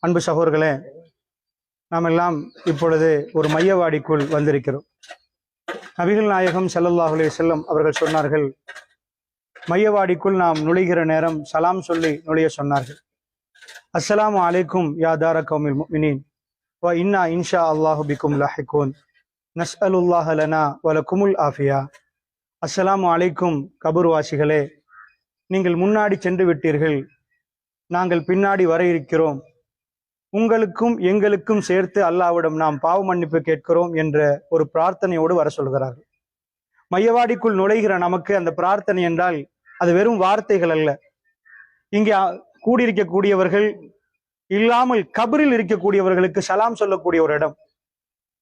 அன்பு சகோதரர்களே, நாம் எல்லாம் இப்பொழுது ஒரு மையவாடிக்குள் வந்திருக்கிறோம். நபிகள் நாயகம் ஸல்லல்லாஹு அலைஹி வஸல்லம் அவர்கள் சொன்னார்கள், மையவாடிக்குள் நாம் நுழைகிற நேரம் சலாம் சொல்லி நுழைய சொன்னார்கள். அஸ்ஸலாமு அலைக்கும் யா தார கௌமில் முஃமினீன் வ இன்னா இன்ஷா அல்லாஹு பிக்கும் லாஹிகூன் நஸ்அலுல்லாஹ லனா வ லகுமுல் ஆஃபியா. அஸ்ஸலாமு அலைக்கும் கபூர்வாசிகளே, நீங்கள் முன்னாடி சென்று விட்டீர்கள், நாங்கள் பின்னாடி வர இருக்கிறோம். உங்களுக்கும் எங்களுக்கும் சேர்த்து அல்லாஹ்விடம் நாம் பாவ மன்னிப்பு கேட்கிறோம் என்ற ஒரு பிரார்த்தனையோடு வர சொல்கிறார்கள். மையவாடிக்குள் நுழைகிற நமக்கு அந்த பிரார்த்தனை என்றால் அது வெறும் வார்த்தைகள் அல்ல. இங்கே கூடியிருக்கக்கூடியவர்கள் இல்லாமல் கபரில் இருக்கக்கூடியவர்களுக்கு சலாம் சொல்லக்கூடிய ஒரு இடம்.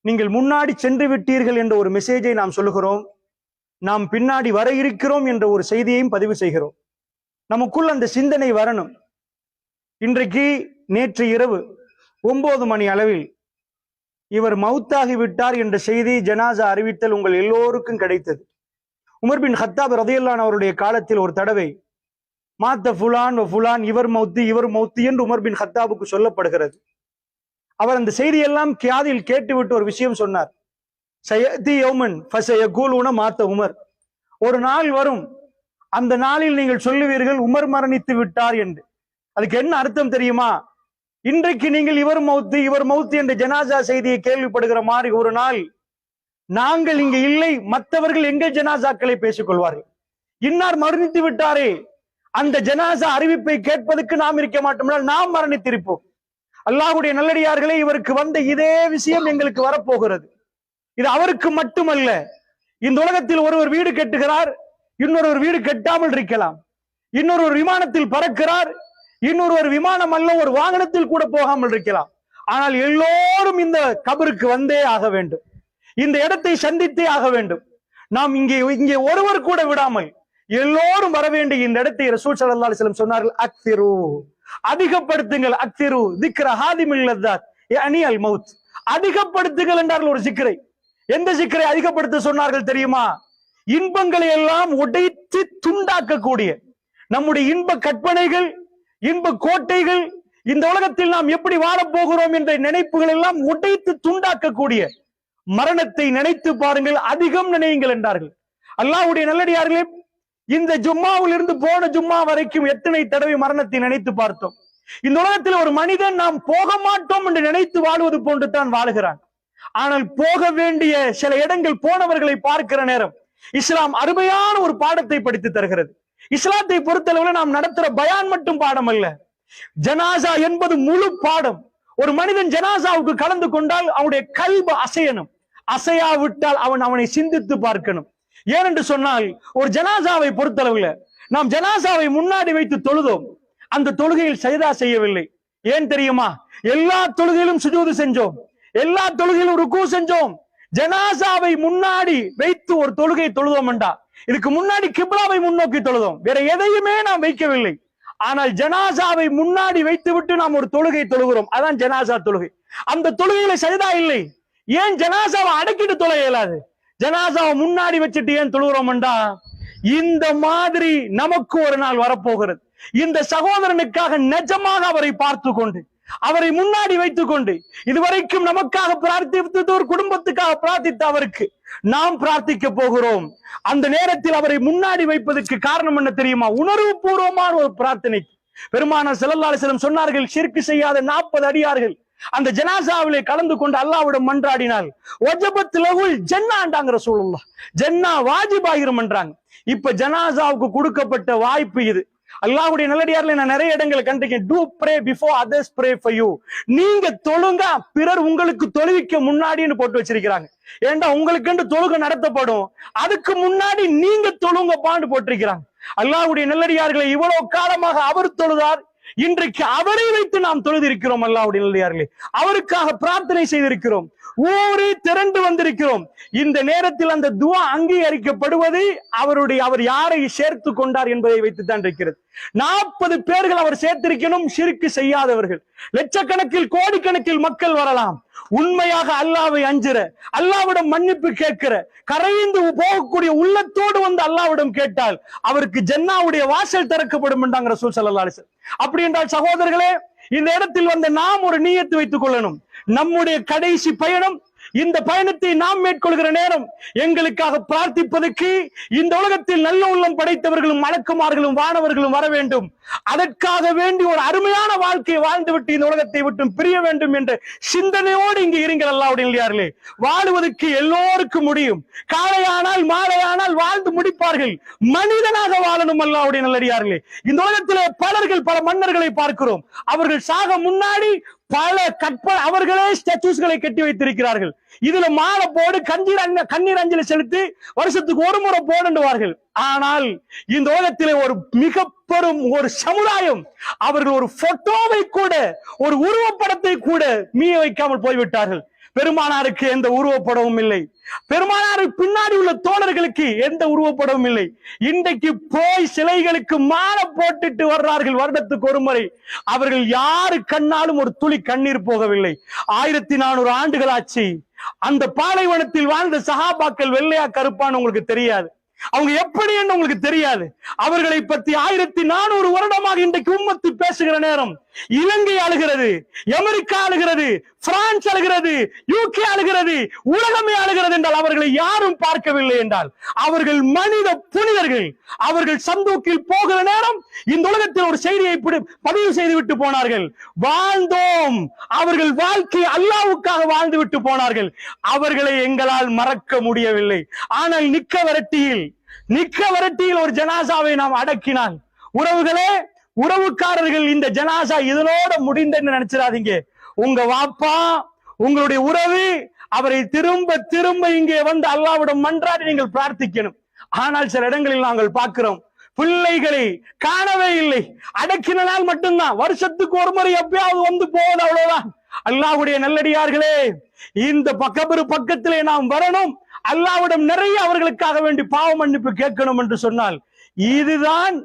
நீங்கள் முன்னாடி சென்று விட்டீர்கள் என்ற ஒரு மெசேஜை நாம் சொல்லுகிறோம். நாம் பின்னாடி வர இருக்கிறோம் என்ற ஒரு செய்தியையும் பதிவு செய்கிறோம். நமக்குள் அந்த சிந்தனை வரணும். இன்றைக்கு நேற்று இரவு 9 மணி அளவில் இவர் மௌத்தாகி விட்டார் என்ற செய்தி, ஜனாசா அறிவித்தல் உங்கள் எல்லோருக்கும் கிடைத்தது. உமர் பின் ஹத்தாப் ரலியல்லாஹு அன்ஹு அவருடைய காலத்தில் ஒரு தடவை மாத்த ஃபுலான் வ ஃபுலான், இவர் மௌத்து என்று உமர் பின் ஹத்தாபுக்கு சொல்லப்படுகிறது. அவர் அந்த செய்தியெல்லாம் கியாதில் கேட்டுவிட்டு ஒரு விஷயம் சொன்னார். சயதி யௌமன் ஃபஸயகூலுன மாத்த உமர், ஒரு நாள் வரும், அந்த நாளில் நீங்கள் சொல்லுவீர்கள் உமர் மரணித்து விட்டார் என்று. அதுக்கு என்ன அர்த்தம் தெரியுமா? இன்றைக்கு நீங்கள் இவர் மௌத்து என்ற ஜனாசா செய்தியை கேள்விப்படுகிற மாதிரி ஒரு நாள் நாங்கள் இங்க இல்லை, மற்றவர்கள் எங்கள் ஜனாசாக்களை பேசிக் கொள்வார்கள். இன்னார் மரணித்து விட்டாரே, அந்த ஜனாசா அறிவிப்பை கேட்பதற்கு நாம் இருக்க மாட்டோம், நாம் மரணித்திருப்போம். அல்லாஹ்வுடைய நல்லடியார்களே, இவருக்கு வந்த இதே விஷயம் எங்களுக்கு வரப்போகிறது. இது அவருக்கு மட்டுமல்ல, இந்த உலகத்தில் ஒருவர் வீடு கட்டுகிறார், இன்னொருவர் வீடு கட்டாமல் இருக்கலாம். இன்னொரு விமானத்தில் பறக்கிறார், இன்னொரு விமானம் அல்ல ஒரு வாகனத்தில் கூட போகாமல் இருக்கலாம். ஆனால் எல்லோரும் இந்த கபருக்கு வந்தே ஆக வேண்டும், இந்த இடத்தை சந்தித்தே ஆக வேண்டும். நாம் இங்கே ஒருவர் கூட விடாமல் எல்லோரும் வர வேண்டிய இந்த இடத்தை ரசூல் ஸல்லல்லாஹு அலைஹி வஸல்லம் சொன்னார்கள், அக்திரு, அதிகப்படுத்துங்கள், அக்திரு திக்ர ஹாதிமில் லத்தாத் யஅனி அல் மௌத், அதிகப்படுத்துங்கள் என்றார்கள் ஒரு சிக்கரை. எந்த சிக்கரை அதிகப்படுத்த சொன்னார்கள் தெரியுமா? இன்பங்களை எல்லாம் உடைத்து துண்டாக்கக்கூடிய நம்முடைய இன்ப கற்பனைகள், இன்ப கோட்டைகள், இந்த உலகத்தில் நாம் எப்படி வாழப்போகிறோம் என்ற நினைப்புகள் எல்லாம் உடைத்து துண்டாக்கக்கூடிய மரணத்தை நினைத்து பாருங்கள், அதிகம் நினையுங்கள் என்றார்கள். அல்லாஹ்வுடைய நல்லடியார்களே, இந்த ஜும்மாவில் இருந்து போன ஜும்மா வரைக்கும் எத்தனை தடவை மரணத்தை நினைத்து பார்த்தோம். இந்த உலகத்தில் ஒரு மனிதன் நாம் போக மாட்டோம் என்று நினைத்து வாழ்வது போன்று தான் வாழுகிறான். ஆனால் போக வேண்டிய சில இடங்கள் போனவர்களை பார்க்கிற நேரம் இஸ்லாம் அருமையான ஒரு பாடத்தை படித்து தருகிறது. இஸ்லாத்தை பொறுத்தளவில் நாம் நடத்துற பயான் மட்டும் பாடம் அல்ல, ஜனாசா என்பது முழு பாடம். ஒரு மனிதன் ஜனாசாவுக்கு கலந்து கொண்டால் அவனுடைய கல்பு அசையணும், அசையாவிட்டால் அவனை சிந்தித்து பார்க்கணும். ஏனென்று சொன்னால், ஒரு ஜனாசாவை பொறுத்தளவுல நாம் ஜனாசாவை முன்னாடி வைத்து தொழுதோம், அந்த தொழுகையில் சஜதா செய்யவில்லை. ஏன் தெரியுமா? எல்லா தொழுகையிலும் சுஜூது செஞ்சோம், எல்லா தொழுகையிலும் ருக்கு செஞ்சோம். ஜனாசாவை முன்னாடி வைத்து ஒரு தொழுகை தொழுதோம் என்றா, இதுக்கு முன்னாடி கிப்லாவை முன்னோக்கி தொழுதோம், வேற எதையுமே நாம் வைக்கவில்லை. ஆனால் ஜனாசாவை முன்னாடி வைத்து விட்டு நாம் ஒரு தொழுகை தொழுகிறோம், அதான் ஜனாசா தொழுகை. அந்த தொழுகையில சஜதா இல்லை. ஏன் ஜனாசாவை அடக்கிட்டு தொழ இயலாது? ஜனாசாவை முன்னாடி வச்சுட்டு ஏன் தொழுகிறோம் என்றா, இந்த மாதிரி நமக்கு ஒரு நாள் வரப்போகிறது. இந்த சகோதரனுக்காக நிஜமாக அவரை பார்த்து கொண்டு, அவரை முன்னாடி வைத்துக் கொண்டு, இதுவரைக்கும் நமக்காக பிரார்த்தித்து ஒரு குடும்பத்துக்காக பிரார்த்தித்த அவருக்கு நாம் பிரார்த்திக்க போகிறோம். அந்த நேரத்தில் அவரை முன்னாடி வைப்பதற்கு காரணம் என்ன தெரியுமா? உணர்வு பூர்வமான ஒரு பிரார்த்தனை. பெருமானார் ஸல்லல்லாஹு அலைஹி வஸல்லம் சொன்னார்கள், ஷிர்க் செய்யாத 40 அடியார்கள் அந்த ஜனாசாவிலே கலந்து கொண்டு அல்லாஹ்விடம் மன்றாடினால் வஜபத் லஹுல் ஜன்னான்றாங்க ரசூலுல்லாஹ், ஜன்னா வாஜிபாகிரும் என்றாங்க. இப்ப ஜனாசாவுக்கு கொடுக்கப்பட்ட வாய்ப்பு இது. அல்லாஹ்வுடைய நல்லடியார்களை நான் நிறைய இடங்களை கண்டிருக்கேன். To pray before others pray for you. நீங்க தொழுங்க, பிறர் உங்களுக்கு தொழுவிக்க முன்னாடின்னு போட்டு வச்சிருக்கிறாங்க. ஏண்டா உங்களுக்கு தொழுகை நடத்தப்படும், அதுக்கு முன்னாடி நீங்க தொழுங்கப்பான்னு போட்டிருக்கிறாங்க. அல்லாஹ்வுடைய நல்லடியார்களை இவ்வளவு காலமாக அவர் தொழுதார், இன்றைக்கு அவரை வைத்து நாம் தொழுது இருக்கிறோம். அல்லாஹ்வுடைய நல்லடியார்களே, அவருக்காக பிரார்த்தனை செய்திருக்கிறோம், ஊரே திரண்டு வந்திருக்கிறோம். இந்த நேரத்தில் அந்த துஆ அங்கீகரிக்கப்படுவது அவர் யாரை சேர்த்து கொண்டார் என்பதை வைத்துத்தான் இருக்கிறது. 40 பேர்கள் அவர் சேர்த்திருக்கணும், ஷிர்க் செய்யாதவர்கள். லட்சக்கணக்கில் கோடிக்கணக்கில் மக்கள் வரலாம். உண்மையாக அல்லாஹ்வை அஞ்சுற, அல்லாஹ்விடம் மன்னிப்பு கேட்கிற, கரைந்து போகக்கூடிய உள்ளத்தோடு வந்து அல்லாஹ்விடம் கேட்டால் அவருக்கு ஜன்னாவுடைய வாசல் திறக்கப்படும் என்றாங்க ரசூல் ஸல்லல்லாஹு அலைஹி வஸல்லம். அப்படி என்றால் சகோதரர்களே, இந்த இடத்தில் வந்த நாம் ஒரு நியத்து வைத்துக் கொள்ளணும். நம்முடைய கடைசி பயணம், இந்த பயணத்தை நாம் மேற்கொள்கிற நேரம் எங்களுக்காக பிரார்த்திப்பதற்கு இந்த உலகத்தில் நல்ல உள்ளம் படைத்தவர்களும் மலக்குமார்களும் வானவர்களும் வர வேண்டும். அதற்காக வேண்டி ஒரு அருமையான வாழ்க்கையை வாழ்ந்துவிட்டு இந்த உலகத்தை விட்டு பிரிய வேண்டும் என்ற சிந்தனையோடு இங்கு இருங்கள். அல்லாஹ்வுடைய வாழுவதற்கு எல்லோருக்கும் முடியும். காலையானால் மாலையானால் வாழ்ந்து முடிப்பார்கள். மனிதனாக வாழணும். அல்லாஹ்வுடைய நல்லடியார்களே, இந்த உலகத்திலே பலர்கள் பல மன்னர்களை பார்க்கிறோம். அவர்கள் சாக முன்னாடி பல அவர்களே ஸ்டாச்சுஸ்களை கட்டி வைத்திருக்கிறார்கள். இதுல மாலை போடு, கண்ணீர் அஞ்சலி செலுத்தி வருஷத்துக்கு ஒரு முறை போடுவார்கள். ஆனால் இந்த உலகத்திலே ஒரு மிக பெரும் ஒரு சமுதாயம் அவர்கள் ஒரு போட்டோவை கூட, ஒரு உருவப்படத்தை கூட மீய வைக்காமல் போய்விட்டார்கள். பெருமானாருக்கு எந்த உருவப்படமும் இல்லை. பெருமானாரு பின்னாடி உள்ள தோழர்களுக்கு எந்த உருவப்படமும் இல்லை. இன்றைக்கு போய் சிலைகளுக்கு மாலை போட்டுட்டு வர்றார்கள் வருடத்துக்கு ஒரு முறை. அவர்கள் யாரு கண்ணாலும் ஒரு துளி கண்ணீர் போகவில்லை. 1400 ஆண்டுகள் ஆச்சு. அந்த பாலைவனத்தில் வாழ்ந்த சஹாபாக்கள் வெள்ளையா கருப்பான்னு உங்களுக்கு தெரியாது. அவங்க எப்படி என்று உங்களுக்கு தெரியாது. அவர்களை பற்றி 1400 வருடமாக இன்றைக்கு உம்மத்து பேசுகிற நேரம் இலங்கை ஆளுகிறது, அமெரிக்கா ஆளுகிறது, பிரான்ஸ் ஆளுகிறது, யூகே ஆளுகிறது, உலகமே ஆளுகிறது என்றால் அவர்களை யாரும் பார்க்கவில்லை என்றால் அவர்கள் மனித புனிதர்கள். அவர்கள் சந்தூக்கில் போகிற நேரம் இந்த உலகத்தில் ஒரு செய்தியை பதிவு செய்து விட்டு போனார்கள். வாழ்ந்தோம். அவர்கள் வாழ்க்கை அல்லாஹ்வுக்காக வாழ்ந்து விட்டு போனார்கள். அவர்களை எங்களால் மறக்க முடியவில்லை. ஆனால் நிக்க வரட்டியில் ஒரு ஜனாசாவை நாம் அடக்கினால், உறவுகளே, உறவுக்காரர்கள் இந்த ஜனாசா இதனோட முடிந்தன்னு நினைச்சிடாதீங்க. உங்க வாப்பா, உங்களுடைய உறவு, அவரை திரும்ப திரும்ப இங்கே வந்து அல்லாஹ்விடம் மன்றாடி நீங்கள் பிரார்த்திக்கணும். ஆனால் சில இடங்களில் நாங்கள் பார்க்கிறோம், பிள்ளைகளை காணவே இல்லை. அடக்கின நாள் மட்டும்தான், வருஷத்துக்கு ஒரு முறை எப்பயாவது வந்து போவது, அவ்வளவுதான். அல்லாஹ்வுடைய நல்லடியார்களே, இந்த பக்கத்திலே நாம் வரணும். அல்லாஹ்விடம் நிறைய அவர்களுக்காக வேண்டி பாவ மன்னிப்பு கேட்கணும் என்று சொன்னால், இதுதான்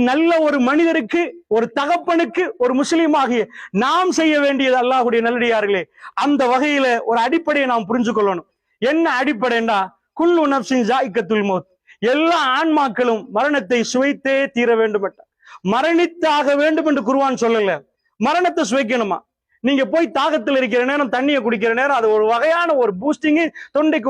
நல்ல ஒரு மனிதருக்கு, ஒரு தகப்பனுக்கு, ஒரு முஸ்லீம் ஆகிய நாம் செய்ய வேண்டியது. அல்லாஹ்வுடைய நல்லடியார்களே, அந்த வகையில ஒரு அடிப்படையை நாம் புரிஞ்சு கொள்ளணும். என்ன அடிப்படைண்டா, குல்லு நஃப்ஸின் ஸாயிகத்துல் மௌத், எல்லா ஆன்மாக்களும் மரணத்தை சுவைத்தே தீர வேண்டும். மரணித்தாக வேண்டும் என்று குர்ஆன் சொல்லல. மரணத்தை சுவைக்கணுமா? நீங்க போய் தாகத்தில் இருக்கிற நேரம் தண்ணியை குடிக்கிற நேரம் அது ஒரு வகையான ஒரு பூஸ்டிங், தொண்டைக்கு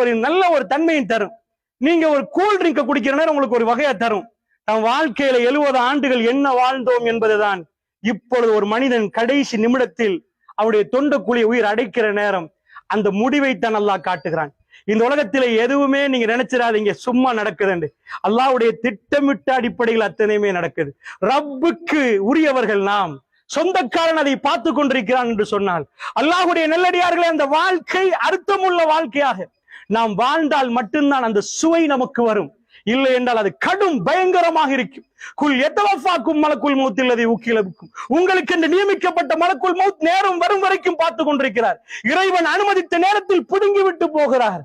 ஒரு நல்ல ஒரு தன்மையை தரும். நீங்க ஒரு கூல் ட்ரிங்க குடிக்கிற நேரம் உங்களுக்கு ஒரு வகையா தரும். தன் வாழ்க்கையில 70 ஆண்டுகள் என்ன வாழ்ந்தோம் என்பதுதான் இப்பொழுது ஒரு மனிதன் கடைசி நிமிடத்தில் அவருடைய தொண்டக்குழிய உயிர் அடைக்கிற நேரம் அந்த முடிவைத்தான் அல்லாஹ் காட்டுகிறான். இந்த உலகத்திலே எதுவுமே நீங்க நினைச்சிடாதீங்க சும்மா நடக்குதுண்டு. அல்லாஹ்வுடைய திட்டமிட்ட அடிப்படையில் அத்தனையுமே நடக்குது. ரப்புக்கு உரியவர்கள் நாம், சொந்தக்காரன் அதை பார்த்து கொண்டிருக்கிறான் என்று சொன்னால், அல்லாஹ்வுடைய நல்லடியார்களே, அந்த வாழ்க்கை அர்த்தமுள்ள வாழ்க்கையாக நாம் வாழ்ந்தால் மட்டும்தான் அந்த சுவை நமக்கு வரும். இல்லை என்றால் அது கடும் பயங்கரமாக இருக்கும். குல் யதவஃபாக்கும் மலக்குல் மௌத் அல்லதி உக்கில பிக்கும், உங்களுக்கு என்று நியமிக்கப்பட்ட மலக்குல் மௌத் நேரம் வரும் வரைக்கும் பார்த்து கொண்டிருக்கிறார். இறைவன் அனுமதித்த நேரத்தில் புடுங்கி விட்டு போகிறார்.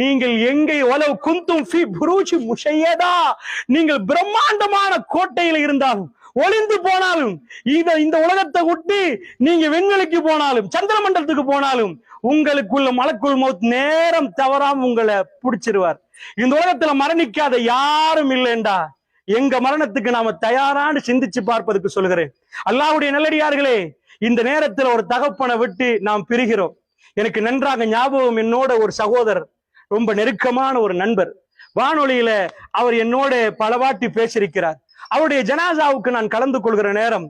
நீங்கள் எங்கே வலவ் குந்தும் ஃபீ புரூஜி முஷையதா, நீங்கள் பிரம்மாண்டமான கோட்டையில் இருந்தாலும், ஒளிந்து போனாலும், இந்த உலகத்தை விட்டு நீங்க விண்வெளிக்கு போனாலும், சந்திர மண்டலத்துக்கு போனாலும், உங்களுக்குள்ள மலக்குல் மௌத் நேரம் தவறாம உங்களை பிடிச்சிருவார். இந்த உலகத்துல மரணிக்காத யாரும் இல்லைண்டா எங்க மரணத்துக்கு நாம தயாரான சிந்திச்சு பார்ப்பதற்கு சொல்கிறேன். அல்லாஹ்வுடைய நல்லடியார்களே, இந்த நேரத்துல ஒரு தகப்பனை விட்டு நாம் பிரிகிறோம். எனக்கு நன்றாக ஞாபகம், என்னோட ஒரு சகோதரர், ரொம்ப நெருக்கமான ஒரு நண்பர், வானொலியில அவர் என்னோட பலவாட்டி பேசியிருக்கிறார். அவருடைய ஜனாசாவுக்கு நான் கலந்து கொள்கிற நேரம்,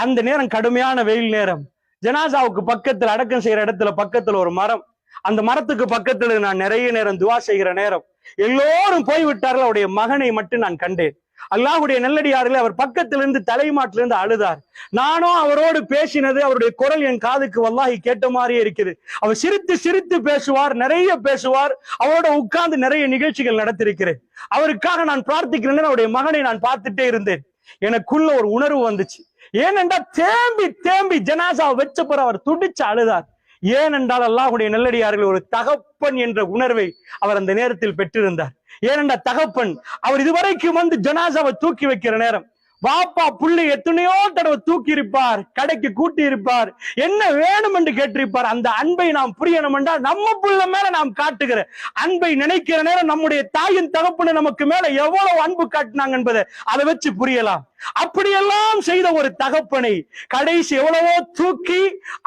அந்த நேரம் கடுமையான வெயில் நேரம். ஜனாசாவுக்கு பக்கத்துல, அடக்கம் செய்யற இடத்துல பக்கத்துல ஒரு மரம், அந்த மரத்துக்கு பக்கத்துல நான் நிறைய நேரம் துவா செய்கிற நேரம், எல்லோரும் போய்விட்டார்கள். அவருடைய மகனை மட்டும் நான் கண்டேன். அல்லாஹ்வுடைய நல்லடியார்களே, அவர் பக்கத்திலிருந்து தலைமாட்டிலிருந்து அழுதார். நானும் அவரோடு பேசினது, அவருடைய குரல் என் காதுக்கு வல்லாஹி கேட்ட மாதிரியே இருக்குது. அவர் சிரித்து சிரித்து பேசுவார், நிறைய பேசுவார். அவரோட உட்கார்ந்து நிறைய நிகழ்ச்சிகள் நடத்திருக்கிறேன். அவருக்காக நான் பிரார்த்திக்கிறேன். அவருடைய மகனை நான் பார்த்துட்டே இருந்தேன். எனக்குள்ள ஒரு உணர்வு வந்துச்சு. ஏனென்றா தேம்பி தேம்பி ஜனாசாவை வச்ச பிறகு அவர் துடிச்சு அழுதார். ஏனென்றால் அல்லாஹ்வுடைய நல்லடியார்கள், ஒரு தகப்பன் என்ற உணர்வை அவர் அந்த நேரத்தில் பெற்றிருந்தார். ஏனென்றா தகப்பன் அவர் இதுவரைக்கும் வந்து ஜனாசாவை தூக்கி வைக்கிற நேரம் வாப்பா புள்ளை எத்தனையோ தடவை தூக்கி இருப்பார், கடைக்கு கூட்டி இருப்பார், என்ன வேணும் என்று கேட்டிருப்பார். அந்த அன்பை நாம் புரியணும் என்றால் நம்ம புள்ள மேல நாம் காட்டுகிற அன்பை நினைக்கிற நேரம் நம்முடைய தாயின் தகப்பனை நமக்கு மேல எவ்வளவு அன்பு காட்டினாங்க என்பதை அதை வச்சு புரியலாம். அப்படியெல்லாம் செய்த ஒரு தகப்பனை கடைசி எவ்வளவோ தூக்கி,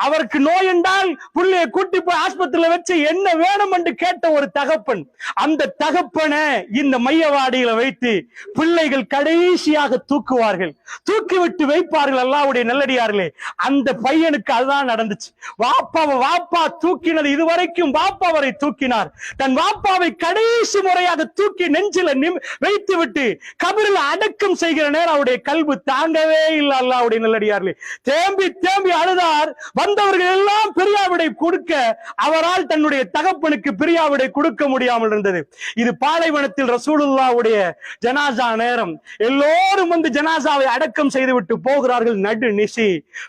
அவருக்கு நோய் என்றால் புள்ளைய கூட்டி போய் ஆஸ்பத்திரியில வச்சு என்ன வேணும் என்று கேட்ட ஒரு தகப்பன், அந்த தகப்பனை இந்த மையவாடியில வைத்து பிள்ளைகள் கடைசியாக தூக்குவார்கள், தூக்கி விட்டு வைப்பார்கள். அல்லாஹ்வுடைய நல்லடியார்களே, அந்த பையனுக்கு அதுதான் நடந்துச்சு. வாப்பா தூக்கினது இதுவரைக்கும் வாப்பா அவரை தூக்கினார். தன் வாப்பாவை கடைசி முறையாக தூக்கி நெஞ்சில வைத்து விட்டு கபரில் அடக்கம் செய்கிற நேரம் அவருடைய கல்வி தாங்கவே இல்லை. அல்லாஹ்வுடைய நல்லடியார்களே, தேம்பி தேம்பி அழுதார். வந்தவர்கள் எல்லாம் பிரியாவிடை கொடுக்க அவரால் தன்னுடைய தகப்பனுக்கு பிரியாவிடை கொடுக்க முடியாமல் இருந்தது. இது பாலைவனத்தில் ரசூலுல்லாஹ்வுடைய ஜனாசா நேரம். எல்லோரும் வந்து ஜனாசாவை அடக்கம் செய்துவிட்டு போகிறார்கள். நடு நிசி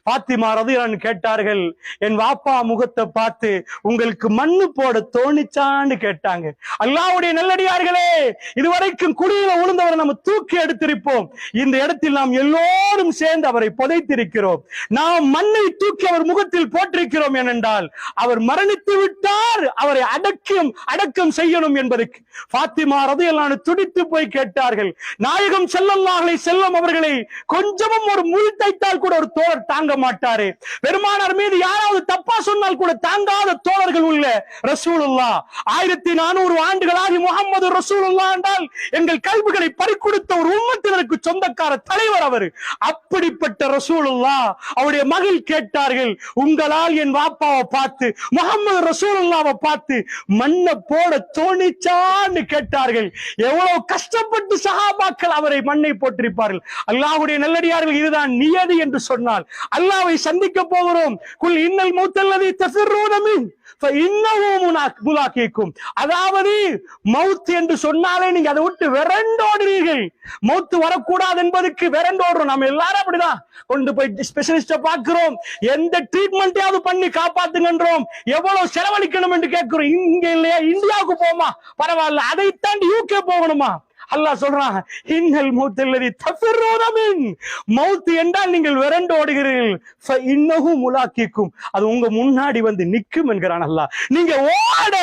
பாத்திமா ரலியல்லாஹு கேட்டார்கள், என் வாப்பா முகத்தை பார்த்து உங்களுக்கு மண்ணு போட தோணிச்சான்னு கேட்டாங்க. அல்லாஹ்வுடைய நல்லடியார்களே, இதுவரைக்கும் குடியில விழுந்தவரை நம்ம தூக்கி எடுத்திருப்போம். இந்த இடத்தில் நாம் எல்லோரும் சேர்ந்து அவரை புதைத்திருக்கிறோம். நாம் மண்ணை தூக்கி அவர் முகத்தில் போட்டிருக்கிறோம். ஏனென்றால் அவர் மரணித்து விட்டார், அவரை அடக்கம் செய்யணும் என்பதற்கு பாத்திமா ரலியல்லாஹு துடித்து போய் கேட்டார்கள். நாயகம் ஸல்லல்லாஹு அலைஹி வஸல்லம் அவர்களை கொஞ்சமும் ஒரு முள் தைத்தால் கூட ஒரு தோழர் தாங்க மாட்டாரு. பெருமானார் மீது யாராவது தப்பா சொன்னால் கூட தாங்காத தோழர்கள் உள்ள ரசூலுல்லாஹ் 1400 ஆண்டுகளாகி முஹம்மது ரசூலுல்லாஹ் என்றால் எங்கள் கல்விகளை பறிகொடுத்த ஒரு உம்மத்தினருக்கு சொந்தக்கார தலைவர் அவர். அப்படிப்பட்ட ரசூலுல்லாஹ் அவருடைய மகள் கேட்டார்கள், உங்களால் என் வாப்பாவை பார்த்து முஹம்மது ரசூலுல்லாஹ்வை பார்த்து மண்ணை போட தோணிச்சான்னு கேட்டார்கள். எவ்வளவு கஷ்டப்பட்டு சஹாபாக்கள் அவரை மண்ணை போட்டிருப்பார்கள். அல்லாஹ்வுடைய நல்லடியார்கள், இதுதான் நியதி என்று சொன்னால் அல்லாஹ்வை சந்திக்க போகிறோம். குல் இன்னல் மௌத்தல்லதி தஃபிர்ரூன மின் ஃபஇன்னஹு முலாகீக்கும். அதாவது மௌத் என்று சொன்னாலே நீங்க அதை விட்டு விரண்டோடுறீர்கள். மௌத் வரக்கூடாது என்பதற்கு விரண்டோடுறோம். நம்ம எல்லாரும் அப்படிதான் கொண்டு போய் ஸ்பெஷலிஸ்ட பார்க்கிறோம், எந்த ட்ரீட்மெண்ட்டையாவது பண்ணி காப்பாத்துங்கன்றோம், எவ்வளவு செலவழிக்கணும் என்று கேட்கிறோம். இங்க இல்லையா, இந்தியாவுக்கு போமா பரவாயில்ல, அதை தாண்டி யூகே போகணுமா? அல்லாஹ் சொல்றான், இன்னல் மௌத்தல்லதி தஃபிர்ரூன மின், மௌத் என்றால் நீங்கள் விரண்டு ஓடுகிறீர்கள், ஃபஇன்னஹு முலாகீக்கும், அது உங்க முன்னாடி வந்து நிக்கும் என்கிறான் அல்லாஹ். நீங்க ஓட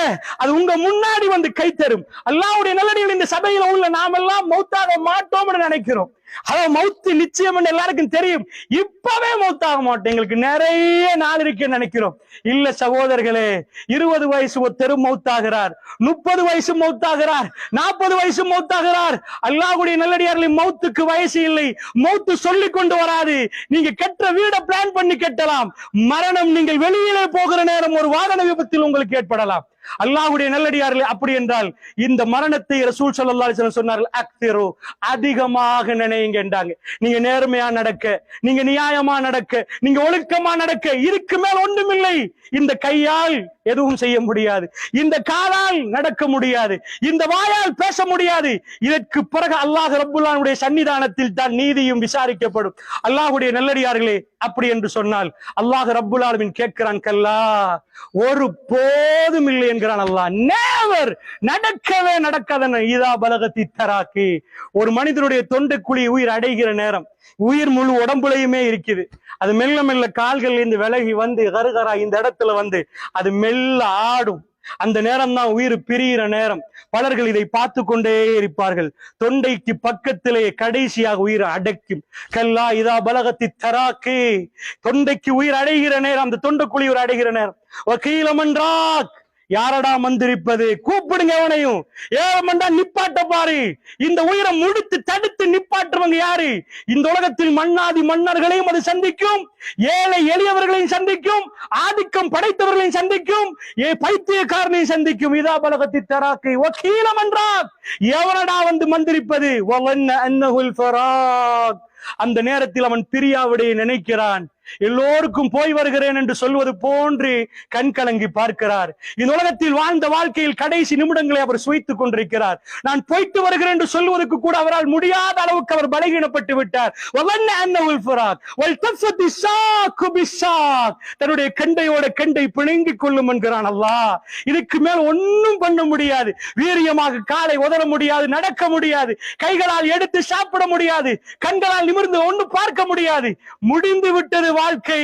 அது உங்க முன்னாடி வந்து கை தரும். அல்லாஹ்வுடைய நல்லடியார்கள், இந்த சபையில உள்ள நாமெல்லாம் மௌத்தாக மாட்டோம்னு நினைக்கிறோம். அதாவது மௌத்து நிச்சயம் எல்லாருக்கும் தெரியும். இப்பவே மௌத்தாக மாட்டோம், எங்களுக்கு நிறைய நாள் இருக்குன்னு நினைக்கிறோம். இல்ல சகோதரர்களே, 20 வயசு ஒருத்தர் மௌத்தாகிறார், 30 வயசு மௌத்தாகிறார், 40 வயசு மௌத்தாகிறார். அல்லாஹ்வுடைய நல்லடியார்களின் மௌத்துக்கு வயசு இல்லை. மௌத்து சொல்லி கொண்டு வராது. நீங்க கெட்ட வீட பிளான் பண்ணி கட்டலாம். மரணம் நீங்கள் வெளியிலே போகிற நேரம் ஒரு வாகன விபத்தில் உங்களுக்கு ஏற்படலாம். அல்லாஹ்வுடைய நல்லடியார்களே, அப்படி என்றால் இந்த மரணத்தை ரசூல் ஸல்லல்லாஹு அலைஹி வஸல்லம் சொன்னார்கள், அக்திரு, அதிகமாக நினைங்க என்றாங்க. நீங்க நேர்மையா நடக்க, நீங்க நியாயமா நடக்க, நீங்க ஒழுக்கமா நடக்க, இதுக்கு மேல் ஒன்றுமில்லை. இந்த கையால் எதுவும் செய்ய முடியாது, இந்த காலால் நடக்க முடியாது, இந்த வாயால் பேச முடியாது. இதற்கு பிறகு அல்லாஹ் ரப்புல் ஆலமீனுடைய சன்னிதானத்தில் தான் நீதியும் விசாரிக்கப்படும். அல்லாஹ்வுடைய நல்லடியார்களே, அப்படி என்று சொன்னால் அல்லாஹ் ரப்புல் ஆலமீன் கேட்கிறான், கல்லா, ஒரு போதும் இல்லை என்கிறான் அல்லாஹ். நேவர், நடக்கவே நடக்காதன. இதா பலகத்தி தராக்கி, ஒரு மனிதனுடைய தொண்டைக்குழி உயிர் அடைகிற நேரம், உயிர் முழு உடம்புலையுமே இருக்குது. அது மெல்ல மெல்ல கால்கள் இருந்து விலகி வந்து கருகரா இந்த இடத்துல வந்து அது மெல்ல ஆடும். அந்த நேரம் தான் உயிர் பிரிகிற நேரம். பலர்கள் இதை பார்த்து கொண்டே இருப்பார்கள். தொண்டைக்கு பக்கத்திலே கடைசியாக உயிர் அடைக்கும். கல்லா இதா பலகத்தி தராக்கி, தொண்டைக்கு உயிர் அடைகிற நேரம், அந்த தொண்டைக்குழி உயிர் அடைகிற நேரம். வக்கீலமன்றாக், யாரடா மந்திரிப்பது, கூப்பிடுங்க எவனையும். ஏழமண்டா நிப்பாட்ட பாரு. இந்த உயிரை முடித்து தடுத்து நிப்பாட்டுறவங்க யாரு? இந்த உலகத்தில் மன்னாதி மன்னர்களையும் அது சந்திக்கும், ஏழை எளியவர்களையும் சந்திக்கும், ஆதிக்கம் படைத்தவர்களையும் சந்திக்கும், பைத்தியக்காரனையும் சந்திக்கும். இதா பலகத்தி தராக்கி வக்கீலம் என்றார், எவனடா வந்து மந்திரிப்பது? அந்த நேரத்தில் அவன் பிரியாவிடையை நினைக்கிறான். எல்லோருக்கும் போய் வருகிறேன் என்று சொல்வது போன்று கண் கலங்கி பார்க்கிறார். இந்த உலகத்தில் வாழ்ந்த வாழ்க்கையில் கடைசி நிமிடங்களை அவர் சுவைத்துக் கொண்டிருக்கிறார். நான் போய்ட்டு வருகிறேன் என்று சொல்வதற்கு கூட அவரால் முடியாத அளவுக்கு அவர் பலகீனப்பட்டு விட்டார். தன்னுடைய கண்டையோட கண்டை பிணைங்கிக் கொள்ளும் என்கிறான் அல்லாஹ். இதுக்கு மேல் ஒன்னும் பண்ண முடியாது. வீரியமாக காலை உதற முடியாது, நடக்க முடியாது, கைகளால் எடுத்து சாப்பிட முடியாது, கண்களால் நிமிர்ந்து ஒன்று பார்க்க முடியாது. முடிந்து விட்டது வாழ்க்கை.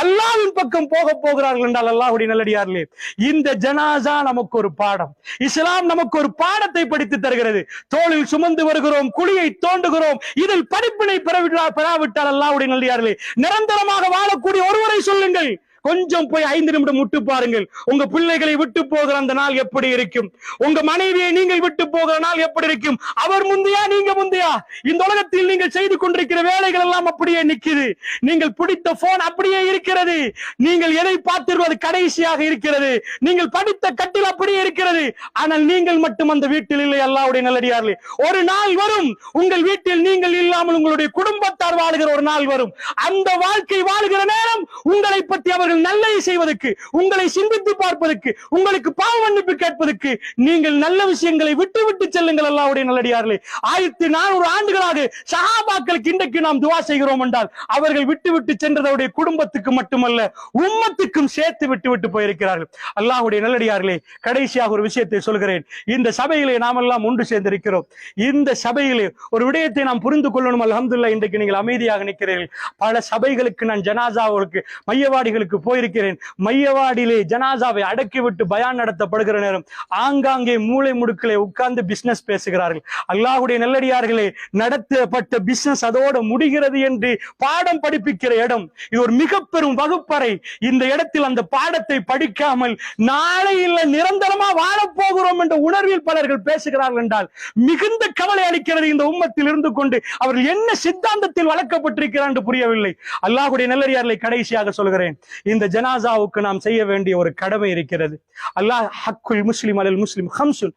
அல்லாஹ்வின் பக்கம் போகிறார்கள் என்றால் அல்லாஹ்வுடைய நல்லடியார்களே, இந்த ஜனாசா நமக்கு ஒரு பாடம். இஸ்லாம் நமக்கு ஒரு பாடத்தை படித்து தருகிறது. தோளில் சுமந்து வருகிறோம், குழியை தோண்டுகிறோம். இதில் படிப்பினை பெறாவிட்டால் அல்லாஹ்வுடைய நல்லடியார்களே, நிரந்தரமாக வாழக்கூடிய ஒருவரை சொல்லுங்கள். கொஞ்சம் போய் 5 நிமிடம் விட்டு பாருங்கள். உங்க பிள்ளைகளை விட்டு போகிற அந்த நாள் எப்படி இருக்கும்? உங்க மனைவியை நீங்கள் விட்டு போகிற நாள் எப்படி இருக்கும்? அவர் முந்தையா, நீங்க முந்தையா? இந்த உலகத்தில் நீங்கள் செய்து கொண்டிருக்கிற வேலைகள் எல்லாம் அப்படியே நிக்குது. நீங்கள் பிடித்த போன் அப்படியே இருக்கிறது. நீங்கள் எதை பார்த்திருப்பது கடைசியாக இருக்கிறது. நீங்கள் படித்த கட்டில் அப்படியே இருக்கிறது. ஆனால் நீங்கள் மட்டும் அந்த வீட்டில் இல்லை. அல்லாஹ்வுடைய நல்லடியார்களே, ஒரு நாள் வரும், உங்கள் வீட்டில் நீங்கள் இல்லாமல் உங்களுடைய குடும்பத்தார் வாழுகிற ஒரு நாள் வரும். அந்த வாழ்க்கை வாழ்கிற நேரம் உங்களை பற்றி அவர் நல்லதை செய்வதற்கு, உங்களை சிந்தித்து பார்ப்பதற்கு, உங்களுக்கு பாவ மன்னிப்பு கேட்பதற்கு நீங்கள் நல்ல விஷயங்களை விட்டு விட்டு செல்லுங்கள். அல்லாஹ்வுடைய நல்லடியார்களே, 1400 ஆண்டுகளாக சஹாபாக்களுக்கு இன்றைக்கு நாம் துஆ செய்கிறோம் என்றால் அவர்கள் விட்டு விட்டு சென்றதோடைய குடும்பத்துக்கு மட்டுமல்ல, உம்மத்துக்கும் சேர்த்து விட்டு விட்டு போயிருக்கிறார்கள். அல்லாஹ்வுடைய நல்லடியார்களே, கடைசியாக ஒரு விஷயத்தை சொல்கிறேன். இந்த சபையிலே நாம் எல்லாம் ஒன்று சேர்ந்திருக்கிறோம். இந்த சபையிலே ஒரு விடயத்தை நாம் புரிந்து கொள்ளணும். அல்ஹம்துலில்லாஹ், இன்றைக்கு நீங்கள் அமைதியாக நிற்கிறீர்கள். பல சபைகளுக்கு நான் ஜனாசாவுக்கு, மையவாடிகளுக்கு போயிருக்கிறேன். மையவாடியிலே ஜனாசாவை அடக்கிவிட்டு பயான் நடத்தப்படுகிற நேரம் ஆங்காங்கே மூளை முடுக்கிலே உட்கார்ந்து பிசினஸ் பேசுகிறார்கள். அல்லாஹ்வுடைய நல்லடியார்களே, நடத்தப்பட்ட பிசினஸ் அதோடு முடிகிறது என்று பாடம் படிப்பிக்கிற இடம் இது. ஒரு மிக பெரும் வகுப்பறை. இந்த இடத்தில் அந்த பாடத்தை படிக்காமல் நாளை இல்லை நிரந்தரமா வாழப்போகிறோம் என்ற உணர்வில் பலர்கள் பேசுகிறார்கள் என்றால் மிகுந்த கவலை அளிக்கிறது. இந்த உம்மத்தில் இருந்து கொண்டு அவர்கள் என்ன சித்தாந்தத்தில் வளர்க்கப்பட்டிருக்கிறார் என்று புரியவில்லை. அல்லாஹ்வுடைய நல்லடியார்களை கடைசியாக சொல்கிறேன், இந்த ஜனாசாவுக்கு நாம் செய்ய வேண்டிய ஒரு கடமை இருக்கிறது. அல்லாஹ் ஹக்குல் முஸ்லிம் அலல் முஸ்லிம் ஹம்சுன்,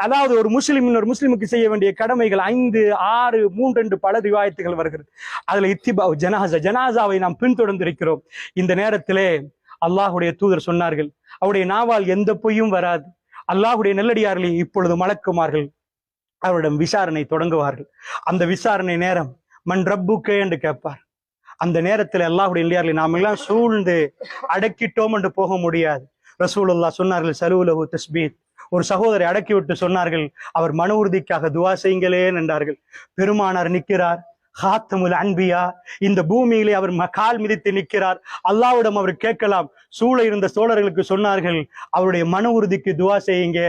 அதாவது ஒரு முஸ்லிம் இன்னொரு முஸ்லிமுக்கு செய்ய வேண்டிய கடமைகள் 5, 6, 3 என்று பல ரிவாயத்துகள் வருகிறது. அதுல இத்திபா ஜனாசாவை நாம் பின்தொடர்ந்து இருக்கிறோம். இந்த நேரத்திலே அல்லாஹ்வுடைய தூதர் சொன்னார்கள், அவருடைய நாவால் எந்த பொய்யும் வராது. அல்லாஹ்வுடைய நல்லடியார்களே, இப்பொழுது மலக்குமார்கள் அவரிடம் விசாரணை தொடங்குவார்கள். அந்த விசாரணை நேரம் மன் ரப்புக்கே என்று கேட்பார். அந்த நேரத்தில் அல்லாஹ்வுடைய நல்லடியார்களை நாம் எல்லாம் சூழ்ந்து அடக்கிட்டோம் என்று போக முடியாது. ரசூலுல்லாஹ் சொன்னார்கள், சலூலஹு தஸ்பீத். ஒரு சகோதரை அடக்கிவிட்டு சொன்னார்கள், அவர் மன உறுதிக்காக துஆ செய்யுங்களே என்றார்கள். பெருமானார் நிற்கிறார், ஹாத்தமுல் அன்பியா, இந்த பூமியிலே அவர் கால் மிதித்து நிற்கிறார். அல்லாஹ்விடம் அவர் கேட்கலாம். சூழ இருந்த சோழர்களுக்கு சொன்னார்கள், அவருடைய மன உறுதிக்கு துஆ செய்யுங்க,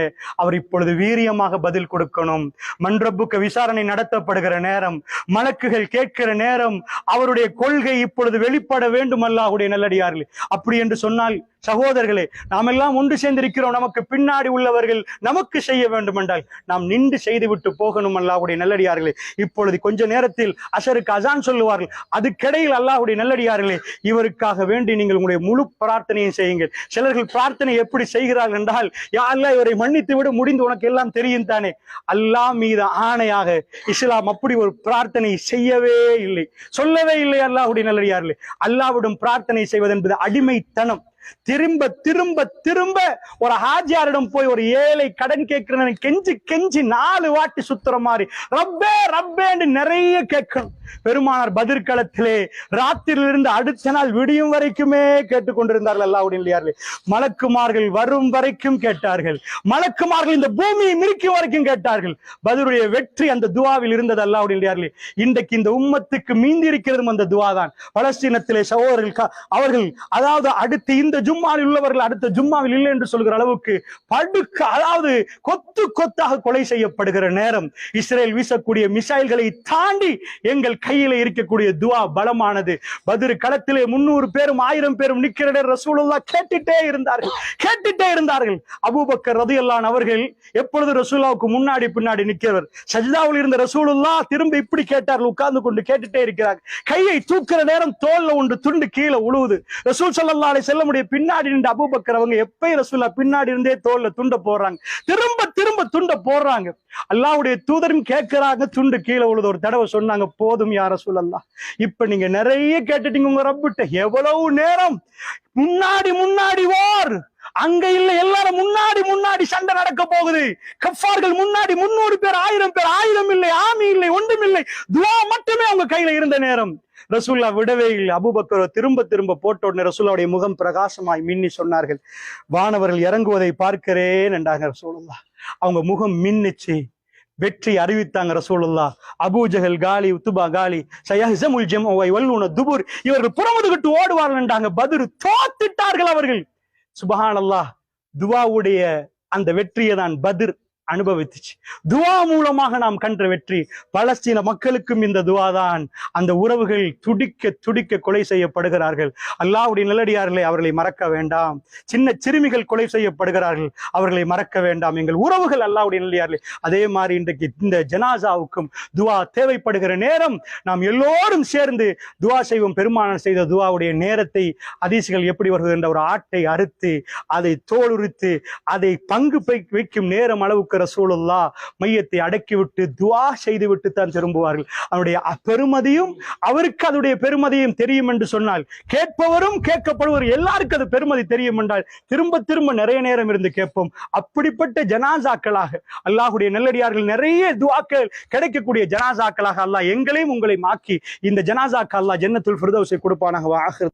அவர் இப்பொழுது வீரியமாக பதில் கொடுக்கணும். மன்றப்புக்கு விசாரணை நடத்தப்படுகிற நேரம், மலக்குகள் கேட்கிற நேரம், அவருடைய கொள்கை இப்பொழுது வெளிப்பட வேண்டும். அல்லாஹ்வுடைய நல்லடியார்களே, அப்படி என்று சொன்னால் சகோதரர்களே, நாம் எல்லாம் ஒன்று சேர்ந்திருக்கிறோம். நமக்கு பின்னாடி உள்ளவர்கள் நமக்கு செய்ய வேண்டும் என்றால் நாம் நின்று செய்துவிட்டு போகணும். அல்லாஹ்வுடைய நல்லடியார்களே, இப்பொழுது கொஞ்ச நேரத்தில் அஷருக்கு அசான் சொல்லுவார்கள். அதுக்கிடையில் அல்லாஹ்வுடைய நல்லடியார்களே, இவருக்காக வேண்டி நீங்கள் உங்களுடைய முழு பிரார்த்தனையை செய்யுங்கள். சிலர்கள் பிரார்த்தனை எப்படி செய்கிறார்கள் என்றால், யா அல்லாஹ் இவரை மன்னித்து விட, முடிந்து உனக்கு எல்லாம் தெரியும் தானே. அல்லாஹ் மீது ஆணையாக இஸ்லாம் அப்படி ஒரு பிரார்த்தனை செய்யவே இல்லை, சொல்லவே இல்லை. அல்லாஹ்வுடைய நல்லடியார்களே, அல்லாஹ்விடம் பிரார்த்தனை செய்வது என்பது அடிமைத்தனம். திரும்ப திரும்ப திரும்ப ஒரு ஹாஜியாரிடம் போய் ஒரு ஏழை கடன் கேட்கிறேன் கெஞ்சி கெஞ்சி 4 வாட்டி சுத்துற மாதிரி ரப்பே ரப்பே என்று நிறைய கேட்கணும். பெருமானார் பதிர்களத்திலே ராத்திரியிலிருந்து அடுத்த நாள் விடியும் வரைக்குமே கேட்டுக்கொண்டிருந்தார்கள். அல்லாஹ்வுடைய நல்லடியார்களே, மலக்குமார்கள் வரும் வரைக்கும் கேட்டார்கள். மலக்குமார்கள் இந்த பூமியை மிரிக்கும் வரைக்கும் கேட்டார்கள். பதிலுடைய வெற்றி அந்த துஆவில் இருந்தது. அல்லாஹ்வுடைய நல்லடியார்களே, இன்றைக்கு இந்த உம்மத்துக்கு மீந்தி இருக்கிறதும் அந்த துஆ தான். பலஸ்தீனத்திலே சகோதரர்கள் அவர்கள், அதாவது அடுத்து இந்த ஜும்மாவில் உள்ளவர்கள் அடுத்த ஜும்மாவில் இல்லை என்று சொல்கிற அளவுக்கு படுக்க, அதாவது கொத்து கொத்தாக கொலை செய்யப்படுகிற நேரம், இஸ்ரேல் வீசக்கூடிய மிசைல்களை தாண்டி எங்கள் கையில இருக்கக்கூடிய துஆ பலமானது. பத்ர் களத்திலே 300 பேரும் 1000 பேரும் நிற்கிற ரசூலுல்லாஹ் கேட்டுட்டே இருந்தார்கள். அபூபக்கர் ரலியல்லாஹு அன்ஹு அவர்கள் எப்பொழுது ரசூலுல்லாஹ்வுக்கு முன்னாடி பின்னாடி நிற்கிறவர். சஜ்தாவில் இருந்த ரசூலுல்லாஹ் திரும்ப இப்படி கேட்டார்கள், உட்கார்ந்து கொண்டு கேட்டுட்டே இருக்கிறார். கையை தூக்குற நேரம் தோல்ல ஒன்று துண்டு கீழே உழுவுது. ரசூல் ஸல்லல்லாஹு அலைஹி வஸல்லம் பின்னாடி நின்று அபூபக்கர் அவங்க எப்பயும் ரசூலுல்லாஹ் பின்னாடி இருந்தே தோல்ல துண்ட போடுறாங்க, திரும்ப திரும்ப துண்ட போடுறாங்க. அல்லாஹ்வுடைய தூதரும் கேட்கிறாங்க, துண்டு கீழே உழுது. ஒரு தடவை சொன்னாங்க, போதும் யா ரசூலல்லாஹ், இப்ப நீங்க நிறைய கேட்டுட்டீங்க உங்க ரப்பிட்ட, எவ்வளவு நேரம் முன்னாடி முன்னாடி ஓர், அங்க இல்ல, எல்லாரும் முன்னாடி முன்னாடி சண்டை நடக்க போகுது. கஃபார்கள் முன்னாடி 300 பேர், 1000 பேர், 1000 இல்லை, ஆமி இல்லை, ஒன்றும் இல்லை, துவா மட்டுமே அவங்க கையில இருந்த நேரம் ரசூல்லா விடவே இல்லை. அபூபக்கர் திரும்ப திரும்ப போட்ட உடனே ரசூலுல்லாஹ்வுடைய முகம் பிரகாசமாய் மின்னி சொன்னார்கள், வானவர்கள் இறங்குவதை பார்க்கிறேன் என்றாங்க ரசூலுல்லாஹ். அவங்க முகம் மின்னிச்சு, வெற்றி அறிவித்தாங்க ரசூலுல்லாஹ். அபூஜஹல் காலி, உத்பா காலி, சயஹ்ஸமுல் ஜம்உ வ யவல்லூன துபுர், இவர்கள் புறமுதுகிட்டு ஓடுவார்கள் என்றாங்க. பத்ர் தோத்துட்டார்கள் அவர்கள். சுப்ஹானல்லாஹ். துவாவுடைய அந்த வெற்றியை தான் பத்ர் அனுபவித்துச்சு. துவா மூலமாக நாம் கண்ட வெற்றி. பலஸ்தீன மக்களுக்கும் இந்த துவா தான். அந்த உறவுகள் துடிக்க துடிக்க கொலை செய்யப்படுகிறார்கள். அல்லாஹ்வுடைய நல்லடியார்களே, அவர்களை மறக்க வேண்டாம். சின்ன சிறுமிகள் கொலை செய்யப்படுகிறார்கள், அவர்களை மறக்க வேண்டாம். எங்கள் உறவுகள் அல்லாஹ்வுடைய நல்லடியார்களே. அதே மாதிரி இன்றைக்கு இந்த ஜனாசாவுக்கும் துவா தேவைப்படுகிற நேரம் நாம் எல்லோரும் சேர்ந்து துவா செய்வோம். பெருமானார் செய்த துவாவுடைய நேரத்தை ஹதீஸ்கள் எப்படி வருகிறது என்ற ஒரு ஆட்டை அறுத்து அதை தோலுரித்து அதை பங்கு வைக்கும் நேரம் அளவுக்கு ரசூலுல்லாஹ் மையத்தை அடக்கிவிட்டு துஆ செய்துவிட்டு தான் திரும்புவார்கள். அவருடைய பெருமதியும் அவருக்கு அதனுடைய பெருமதியும் தெரியும் என்று சொன்னால், கேட்பவரும் கேட்கப்படுவர் எல்லாருக்கும் அது பெருமதி தெரியும் என்றால் திரும்ப திரும்ப நிறைய நேரம் இருந்து கேட்போம். அப்படிப்பட்ட ஜனாசாக்களாக அல்லாஹ்வுடைய நல்லடியார்கள் நிறைய துஆக்கள் கிடைக்கக்கூடிய ஜனாசாக்களாக அல்லாஹ் எங்களையும் உங்களையும் ஆக்கி இந்த ஜனாசாக்கு அல்லாஹ் ஜன்னத்துல் ஃபிர்தௌஸை கொடுப்பானாக.